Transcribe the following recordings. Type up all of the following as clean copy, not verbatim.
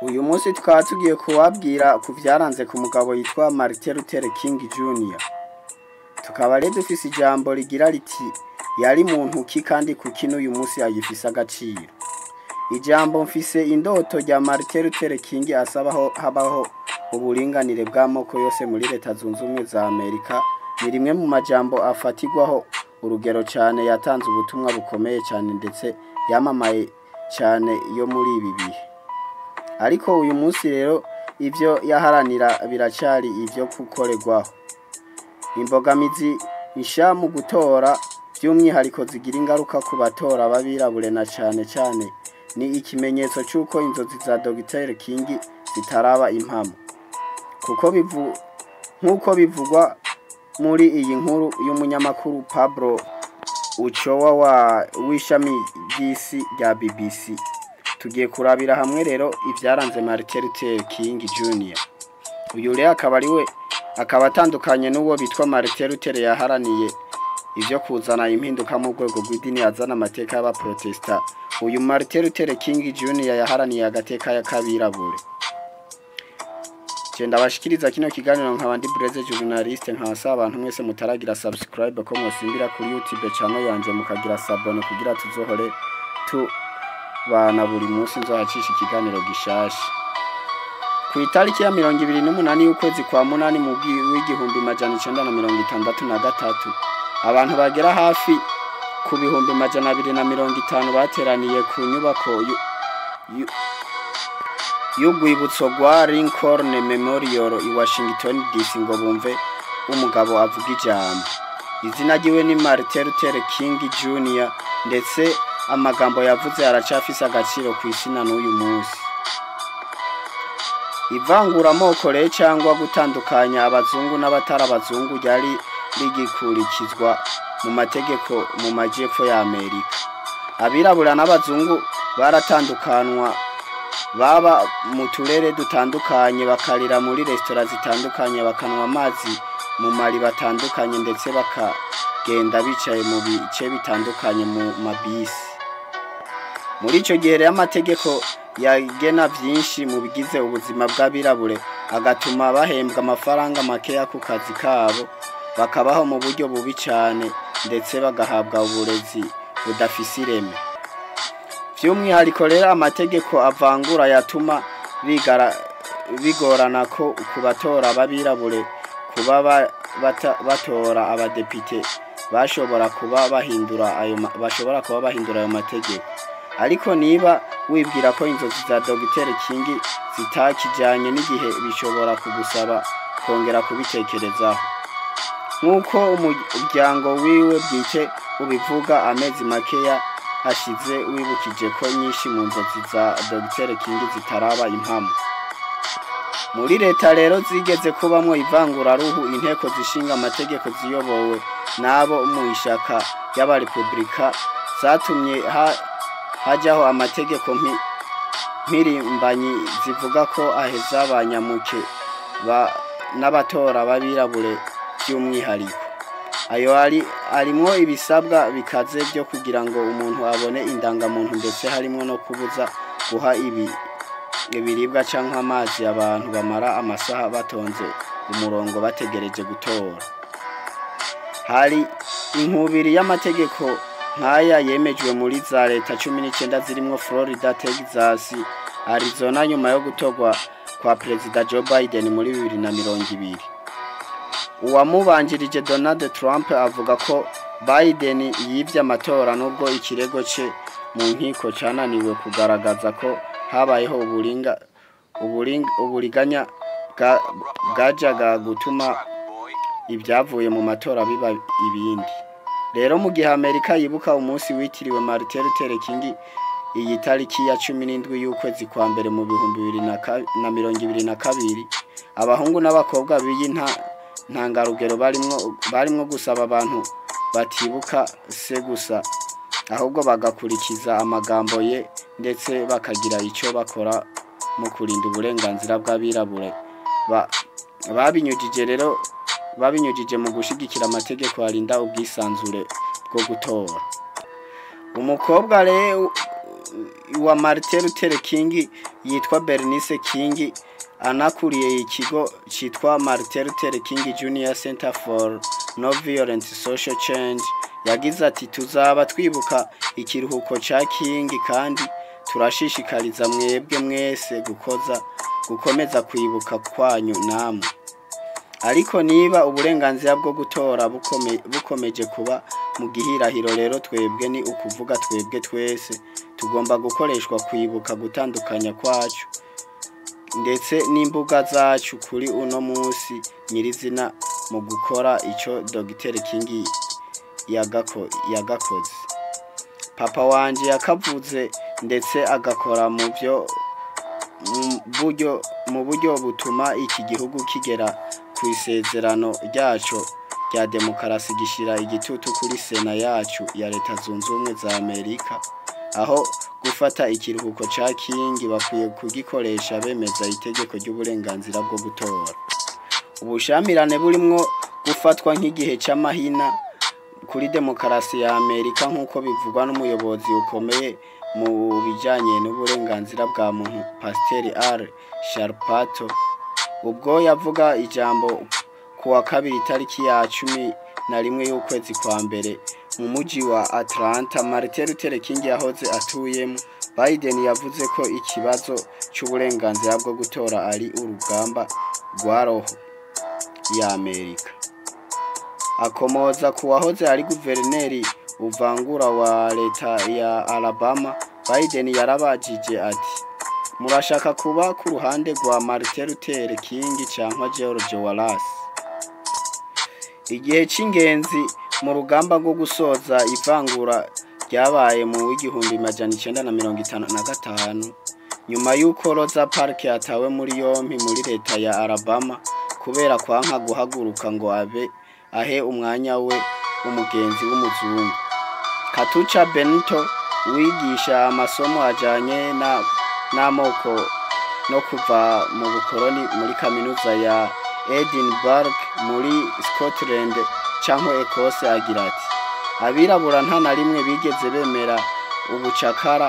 Uyu munsi tukaba tugiye kubabwira ku byaranze ku mugabo yitwa Martin Luther King Jr. Tukaba rero dufise ijambo rigira riti yari muntu ki kandi kuki n'uyu munsi yagifise agaciro. Ijambo mfise indoto rya Martin Luther King asabaho habaho uburinganire bw'amoko yose muri leta zunze ubumwe za Amerika ni rimwe mu majambo afatirwaho urugero cyane yatanze ubutumwa bukomeye cyane ndetse yamamaye cyane yo muri ibi bihe. Ariko uyu munsi rero ivyo yaharanira biracari ivyo gukorerwaho. Imbogamizi isha mu gutora by'umwihariko zigira ingaruka ku batora babirabure na cyane ni ikimenyetso cy'uko inzozi za Dr. King zitaraba impamo. Nkuko bivugwa muri iyi nkuru y'umunyamakuru Pablo Ochoa w'ishami ry'isi rya BBC. Tugiye kurabira hamwe rero ivyaranze Martin Luther King Jr. Uyu rero akaba atandukanye n'uwo bitwa Martin Luther yaharaniye ivyo kuzana impinduka mu rwego rw'idini yazana amateka y'abaprotesta. Uyu Martin Luther King Jr. yaharaniye agateka y'akabirabure. Cyenda bashikiriza kino kiganiro nk'abandi Breze journaliste nk'asa abantu mwese mutaragira subscribe ko mwosimbira kuri YouTube channel yanje mukagira sabone kugira tuzohore bana buri munsi nzohacisha ikiganiro gishasha. Ku itariki ya 28 y'ukwezi kwa munani mu w'igihumbi majana 963 abantu bagera hafi ku bihumbi majana 250 bateraniye ku nyubako y'urwibutso rwa Lincoln Memorial i Washington DC ngo bumve umugabo avuga ijambo. Izina ryiwe ni Martin Luther King Jr. ndetse amagambo yavuze aracafise agaciro ku isi na n'uyu munsi. Ivangura amoko rero cyangwa gutandukanya abazungu n'abatarabazungu ryari rigikurikizwa mu mategeko mu majyepfo ya Amerika. Abirabura n'abazungu baratandukanwa baba mu turere dutandukanye bakarira muri restaurant zitandukanye bakanwa amazi mu mari batandukanye ndetse bakagenda bicaye mu bice bitandukanye mu mabisi. Muri ico gihe rero amategeko yagena byinshi mu bigize ubuzima bw'abirabure agatuma bahembwa amafaranga makeya ku kazi kabo bakabaho mu buryo bubi cyane ndetse bagahabwa uburezi budafise ireme. By'umwihariko rero amategeko avangura yatuma bigorana ko kubatora ababirabure kuba batora abadepite bashobora kuba bahindura ayo mategeko. Ariko niba wibwira ko inzozi za Dr. King zitakijanye n'igihe bishobora kugusaba kongera kubitekerezaho. Nkuko umuryango wiwe bwite ubivuga amezi makeya hashize wibukije ko nyinshi mu nzozi za Dr. King zitaraba impamo. Muri leta rero zigeze kubamwo ivangura ruhu inteko zishinga amategeko ziyobowe nabo mu ishaka y'abarepublika zatumye hajaho amategeko mpirimbanyi zivuga ko aheza abanyamuke n'abatora babirabure by'umwihariko. Ayo arimwo ibisabwa bikaze byo kugira ngo umuntu abone indangamuntu ndetse harimo no kubuza guha ibiribwa canke amazi abantu bamara amasaha batonze umurongo bategereje gutora. Hari inkubiri y'amategeko nkaya yemejwe muri za leta 19 zirimwo Florida, Texas, Arizona nyuma yo gutorwa kwa President Joe Biden muri 2020. Uwamubanjirije Donald Trump avuga ko Biden yivye amatora nubwo ikirego ce mu nkiko cananiwe kugaragaza ko habayeho uburiganya gajaga gutuma ibyavuye mu matora biba ibindi. Rero mu gihe Amerika yibuka umunsi witiriwe Martin Luther King iyi tariki ya 17 y'ukwezi kwa mbere mu 2022 abahungu n'abakobwa ntangarugero barimwo gusaba abantu batibuka se gusa ahubwo bagakurikiza amagambo ye ndetse bakagira icyo bakora mu kurinda uburenganzira bw'abirabure. Babinyujije mu gushigikira amategeko arinda ubwisanzure bwo gutora. Umukobwa rero wa Martin Luther King yitwa Bernice King anakuriye ikigo cyitwa Martin Luther King Junior Center for Non-Violent Social Change yagize ati tuzaba twibuka ikiruhuko ca King kandi turashishikariza mwebwe mwese gukomeza kwibuka kwanyu namwe. Ariko niba uburenganzira bwo gutora bukomeje kuba mu gihirahiro rero twebwe ni ukuvuga twebwe twese tugomba gukoreshwa kwibuka gutandukanya kwacu ndetse n'imbuga zacu kuri uno munsi nyirizina mu gukora ico Dr. King yagakoze. Papa wanje yakavuze ndetse agakora mu buryo butuma iki gihugu kigera ku isezerano ryacu rya demokarasi gishira igitutu kuri Sena yacu ya Leta Zunze Ubumwe za Amerika, aho gufata ikiruhuko ca King bakwiye kugikoresha bemeza itegeko ry'uburenganzira bwo gutora. Ubushamirane burimwo gufatwa nk'igihe c'amahina kuri demokarasi ya Amerika nk'uko bivugwa n'umuyobozi ukomeye mu bijanye n'uburenganzira bwa muntu Pasteur Al Sharpton ubwo yavuga ijambo kuwa kabiri tariki ya 11 y'ukwezi kwa mbere mu muji wa Atlanta. Martin Luther King yahoze atuyemo. Biden yavuze ko ikibazo cy'uburenganzira bwo gutora ari urugamba rwa roho ya Amerika. Akomoza kuwahoze ari guverineri uvangura wa leta ya Alabama. Biden yarabajije ati murashaka kuba ku ruhande rwa Martin Luther King cyangwa George Wallace? Igihe cy'ingenzi mu rugamba rwo gusoza ivangura ryabaye mu 1955 nyuma y'uko Rosa Parks yatawe muri yompi muri leta ya Alabama kubera kwanka guhaguruka ngo ahe umwanya we umugenzi w'umuzungu. Katucha Bento wigisha amasomo ajanye n'amoko no kuva mu bukoroni muri kaminuza ya Edinburgh muri Scotland cyangwa Ecosse agira ati abirabura nta na rimwe bigeze bemera ubucakara,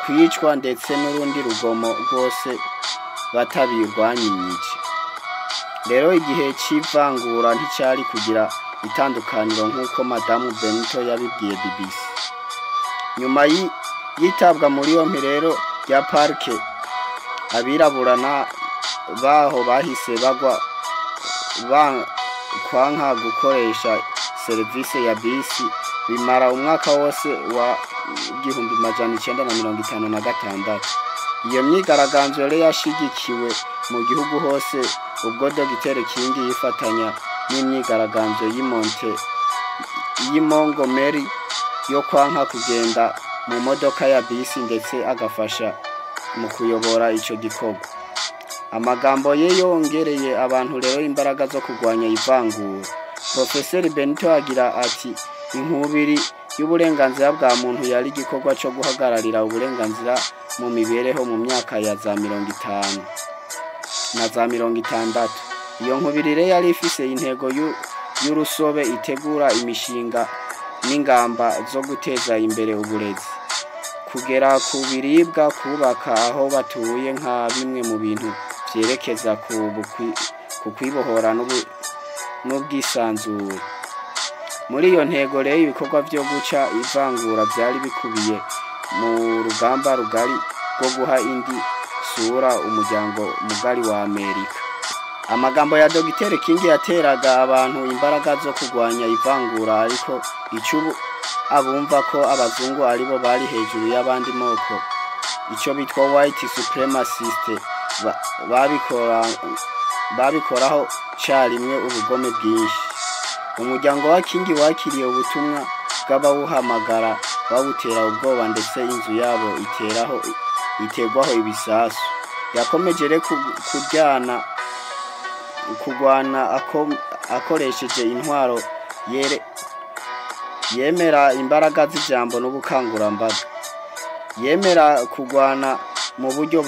kwicwa ndetse n'urundi rugomo rwose batabirwanyije. Rero igihe cy'ivangura nticyari kugira itandukaniro nk'uko Madamu Bento yabibwiye BBC. Nyuma yitabwa muri yompi rero ya Park, abirabura baho bahise bagwa kwanka gukoresha serivisi ya bisi bimara umwaka wose wa 1956. Iyo myigaragambyo rero yashigikiwe mu gihugu hose ubwo Dr. King yifatanya n'imyigaragambyo y'Montgomery yo kwanka kugenda mu modoka ya bisi ndetse agafasha mu kuyobora ico gikorwa. Amagambo ye yongereye abantu rero imbaraga zo kurwanya ivangura. Professor Benito agira ati inkubiri y'uburenganzira bwa muntu yari igikorwa cyo guhagararira uburenganzira mu mibereho mu myaka ya za 50 na za 60. Iyo nkubiri rero yari ifise intego y'urusobe itegura imishinga n'ingamba zo guteza imbere uburezi, kugera ku biribwa, kubaka aho batuye nka bimwe mu bintu vyerekeza ku kwibohora n'ubwisanzure. Muri iyo ntego rero ibikorwa byo guca ivangura byari bikubiye mu rugamba rugari rwo guha indi sura umuryango mugari wa Amerika. Amagambo ya Dr. King yateraga abantu imbaraga zo kurwanya ivangura, ariko icubu abumva ko abazungu aribo bari hejuru y'abandi moko, icyo bitwa white supremacist, babikoraho cyarimwe ubugome bwinshi. Umuryango wa King wakiriye ubutumwa bw'abawuhamagara bawutera ubwoba ndetse inzu yabo iterwaho ibisasu. Yakomeje kugwana akoresheje intwaro yemera imbaraga z'ijambo n'ubukangurambaga. Yemera kugwana mu buryo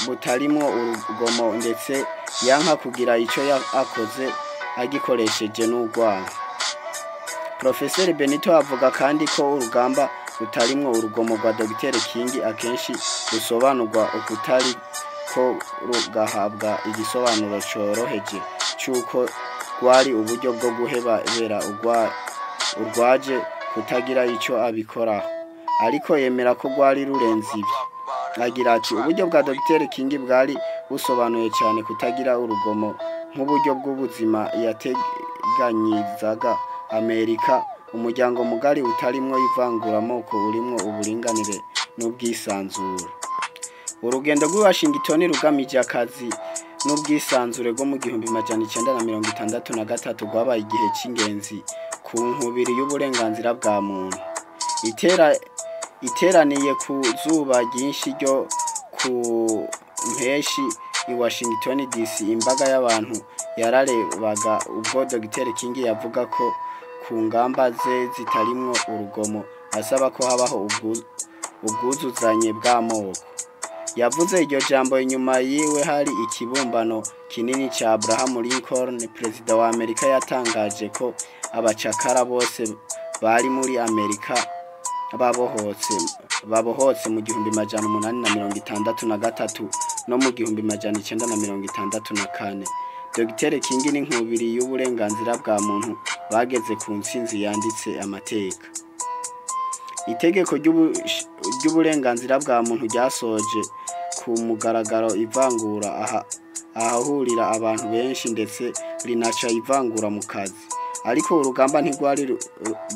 butarimo urugomo ndetse yanka kugira icyo akoze agikoresheje n'urwango. Professor Benito avuga kandi ko urugamba rutarimwo urugomo rwa Dr King akenshi rusobanurwa ukutari ko rugahabwa igisobanuro coroheje cyuko rwari uburyo bwo guhebera urwaje kutagira ico abikoraho, ariko yemera ko rwari rurenze ibi. Agira ati uburyo bwa Dr King bwari busobanuye cyane kutagira urugomo nk'uburyo bw'ubuzima yateganyizaga Amerika, umuryango mugari utarimwo ivanguramoko urimwo uburinganire n'ubwisanzure. Urugendo rw'i Washington rugamije akazi n'ubwisanzure bwo mu 1963 rwabaye igihe cy'ingenzi ku nkubiri y'uburenganzira bwa muntu. Iteraniye ku zuba ryinshi ryo ku mpeshi i Washington DC, imbaga y'abantu yararebaga ubwo Dr King yavuga ko ku ngamba ze zitarimwo urugomo, asaba ko habaho ubwuzuzanye bw'amoko. Yavuze iryo jambo inyuma yiwe hari ikibumbano kinini ca Abraham Lincoln, perezida wa Amerika, yatangaje ko abacakara bose bari muri Amerika babohotse mu 1863 no mu 1964. Dr King n'inkubiri y'uburenganzira bwa muntu bageze ku ntsinzi yanditse amateka. Itegeko ry'uburenganzira bwa muntu ryasoje ku mugaragaro ivangura ahahurira abantu benshi ndetse rinaca ivangura mu kazi, ariko urugamba ntigwari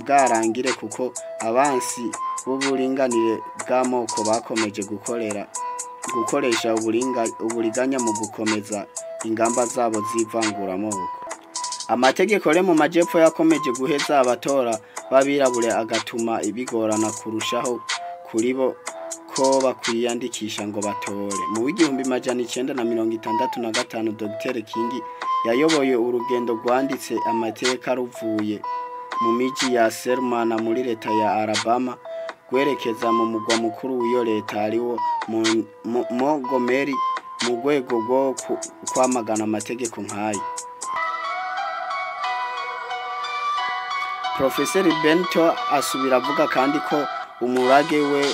bwarangire kuko abansi b'uburinganire bw'amoko bakomeje gukoresha uburiganya mu gukomeza ingamba zabo zivangura amoko. Amategeko re mu majepfo yakomeje guheza abatora babirabure agatuma ibigorana kurushaho kuri bo ko bakwiyandikisha ngo batore. Mu 1965 Dr King yayoboye urugendo rwanditse amateka ruvuye mu miji ya Selma muri leta ya Alabama gwerekeza mu mugwa mukuru w'iyo leta ariwo Montgomery mu rwego rwo kwamagana amategeko nk'ayo. Professor Bento asubira avuga kandi ko umurage we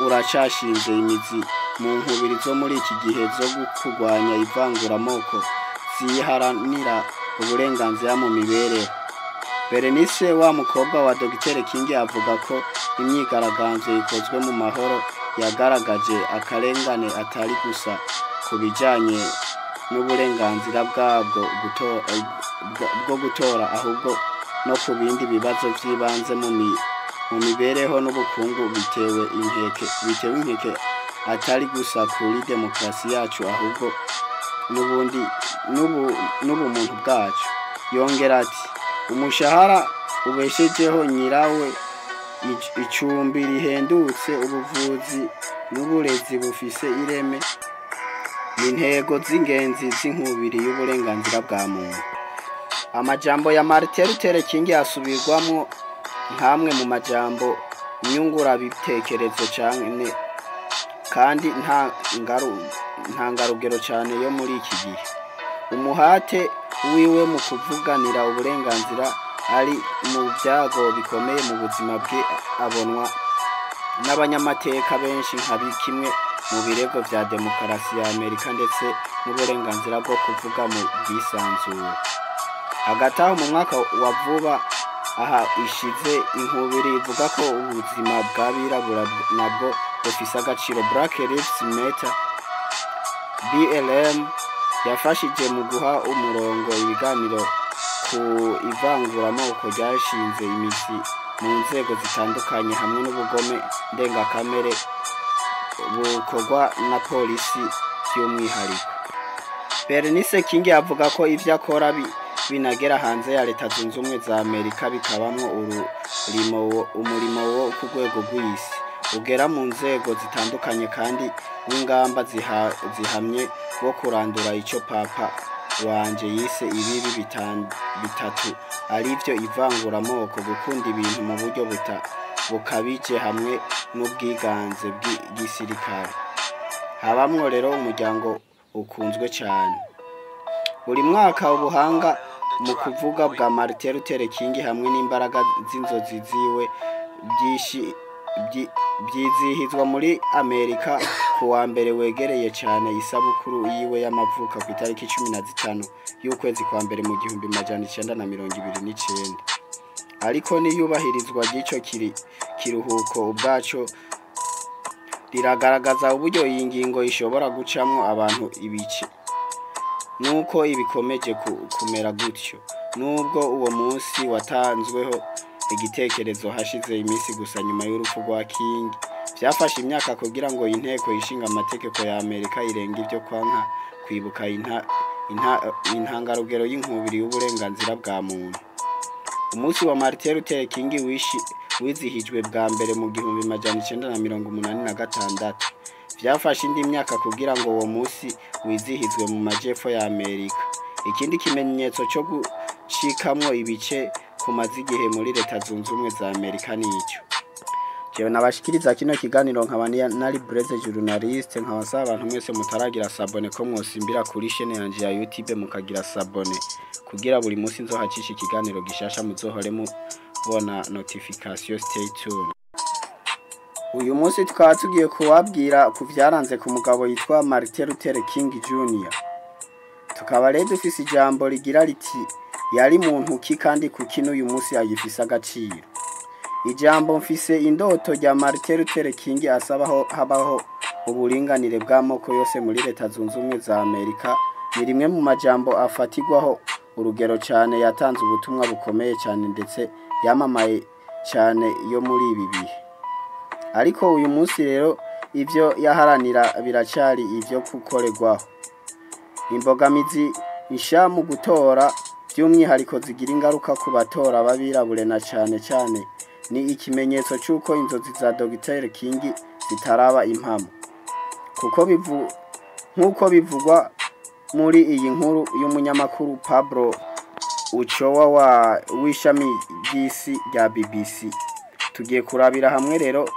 uracashinze imizi mu nkubiri zo muri iki gihe zo kurwanya ivanguramoko ziharanira uburenganzira mu mibereho. Berenice wa mukobwa wa Dr King avuga ko imyigaragambyo ikozwe mu mahoro yagaragaje akarengane atari gusa kubijanye n'uburenganzira bwabwo bwo gutora, ahubwo no ku bindi bibazo by'ibanze mu mibereho n'ubukungu bitewe inkeke atari gusa kuri demokrasi yacu, ahubwo n'ubumuntu bwacu. Yongera ati umushahara ubeshejeho nyirawe, icumbi rihendutse, ubuvuzi n'uburezi bufise ireme n'intego z'ingenzi z'inkubiri y'uburenganzira bwa muntu. Amajambo ya Martin Luther King asubirwamo nkamwe mu majambo nyungura bitekerezo cyane kandi nta ngarugero cyane yo muri iki gihe. Umuhate wiwe mu kuvuganira uburenganzira ari mu byago bikomeye mu buzima bwe abonwa n'abanyamateka benshi nka kimwe mu birego bya demokarasi ya Amerika ndetse n'uburenganzira bwo kuvuga mu bwisanzure. Agataho mu mwaka wa vuba aha ishize inkubiri ivuga ko ubuzima bw'abirabura nabwo bufise agaciro. Black Lives Matter BLM yafashije mu guha umurongo ibiganiro ku ivanguramoko ryashinze imizi mu nzego zitandukanye hamwe n'ubugome ndengakamere bukorwa na polisi by'umwihariko. Berenice King avuga ko ivyo akora binagera hanze ya leta zunze ubumwe za Amerika bikabamwo umurimo wo ku rwego rw'isi ugera mu nzego zitandukanye kandi n'ingamba zihamye wo kurandura icyo papa wanje yise ibibi bitatu arivyo ivanguramoko, gukunda ibintu mu buryo bukabije hamwe n'ubwiganze bw'igisirikare. Habamwo rero umuryango ukunzwe cyane. Buri mwaka ubuhanga mu kuvuga bwa Martin Luther King hamwe n'imbaraga z'inzozi ziwe byizihizwa muri Amerika kuwa mbere wegereye cyane isabukuru yiwe y'amavuka ku itariki 15 y'ukwezi kwa mbere mu 1929. Ariko niyubahirizwa gico kiruhuko ubwaco riragaragaza uburyo iyi ngingo ishobora gucamwo abantu ibice nuko ibikomeje kumera gutyo. Nubwo uwo munsi watanzweho igitekerezo hashize iminsi gusa nyuma y'urupfu rwa King, byafashe imyaka kugira ngo inteko ishinga amategeko ya Amerika irenga ibyo kwanka kwibuka intangarugero y'inkubiri y'uburenganzira bwa muntu. Umunsi wa Martin Luther King wizihijwe bwa mbere mu 1986. Byafashe indi myaka kugira ngo uwo munsi wizihizwe mu majepfo ya Amerika. Ikindi kimenyetso cyo gucikamwo ibice kumaze igihe muri Leta Zunze Ubumwe za Amerika nicyo. Jewe nabashikiriza kino kiganiro nkabaniya nari Blaise journaliste, nkabasaba abantu mwese mutaragira sabone ko mwosimbira kuri chaîne yanje ya YouTube mukagira sabone kugira buri munsi nzohacisha ikiganiro gishasha muzohore mubona notification. Stay tuned. Uyu munsi tukaba tugiye kubabwira ku byaranze ku mugabo yitwa Martin Luther King Jr. Tukaba rero dufise ijambo rigira riti yari muntu ki kandi kuki n'uyu munsi agifise agaciro. Ijambo mfise indoto rya Martin Luther King asabaho habaho uburinganire bw'amoko yose muri Leta Zunze Ubumwe za Amerika ni rimwe mu majambo afatirwaho urugero cyane, yatanze ubutumwa bukomeye cyane ndetse yamamaye cyane yo muri ibi bihe. Ariko uyu munsi rero ivyo yaharanira biracari ivyo gukorerwaho. Imbogamizi isha mu gutora by'umwihariko zigira ingaruka ku batora babirabure na cyane cyane ni ikimenyetso cy'uko inzozi za Dr. King zitaraba impamo, kuko nkuko bivugwa muri iyi nkuru y'umunyamakuru Pablo Ochoa w'ishami ry'isi rya BBC. Tugiye kurabira hamwe rero